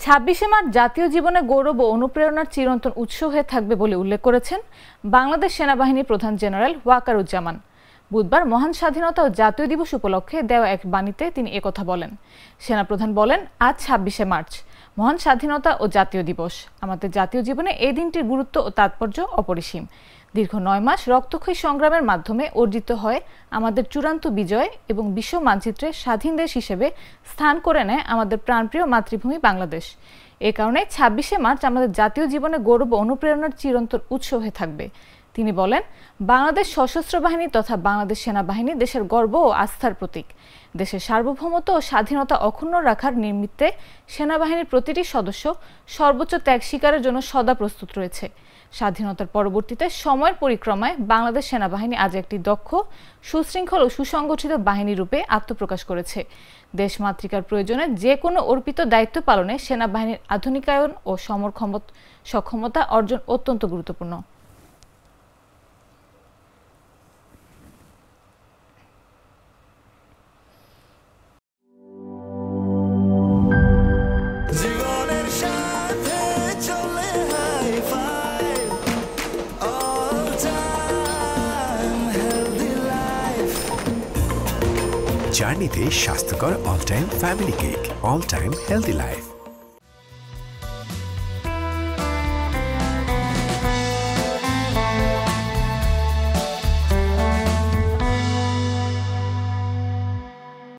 ২৬শে মার্চ জাতীয় জীবনে গৌরব ও অনুপ্রেরণার চিরন্তন উৎস হয়ে থাকবে বলে উল্লেখ করেছেন বাংলাদেশ সেনাবাহিনী প্রধান জেনারেল ওয়াকারুজ্জামান। বুধবার মহান স্বাধীনতা ও জাতীয় দিবস উপলক্ষে দেওয়া এক বাণীতে তিনি একথা বলেন। সেনাপ্রধান বলেন, আজ ২৬শে মার্চ মহান স্বাধীনতা ও জাতীয় দিবস। আমাদের জাতীয় জীবনে এই দিনটির গুরুত্ব ও তাৎপর্য অপরিসীম। দীর্ঘ ৯ মাস রক্তক্ষয়ী সংগ্রামের মাধ্যমে অর্জিত হয় আমাদের চূড়ান্ত বিজয় এবং বিশ্ব মানচিত্রে স্বাধীন দেশ হিসেবে স্থান করে নেয় আমাদের প্রাণপ্রিয় মাতৃভূমি বাংলাদেশ। এ কারণে ২৬শে মার্চ আমাদের জাতীয় জীবনে গৌরব ও অনুপ্রেরণার চিরন্তন উৎস হয়ে থাকবে। তিনি বলেন, বাংলাদেশ সশস্ত্র বাহিনী তথা বাংলাদেশ সেনাবাহিনী দেশের গর্ব ও আস্থার প্রতীক। দেশের সার্বভৌমত্ব ও স্বাধীনতা অক্ষুণ্ণ রাখার নিমিত্তে সেনাবাহিনীর প্রতিটি সদস্য সর্বোচ্চ ত্যাগ স্বীকারের জন্য সদা প্রস্তুত রয়েছে। স্বাধীনতার পরবর্তীতে সময়ের পরিক্রমায় বাংলাদেশ সেনাবাহিনী আজ একটি দক্ষ, সুশৃঙ্খল ও সুসংগঠিত বাহিনী রূপে আত্মপ্রকাশ করেছে। দেশমাতৃকার প্রয়োজনে যে কোনো অর্পিত দায়িত্ব পালনে সেনাবাহিনীর আধুনিকায়ন ও সক্ষমতা অর্জন অত্যন্ত গুরুত্বপূর্ণ। জার্নিতে স্বাস্থ্যকর all time family cake, all time healthy life.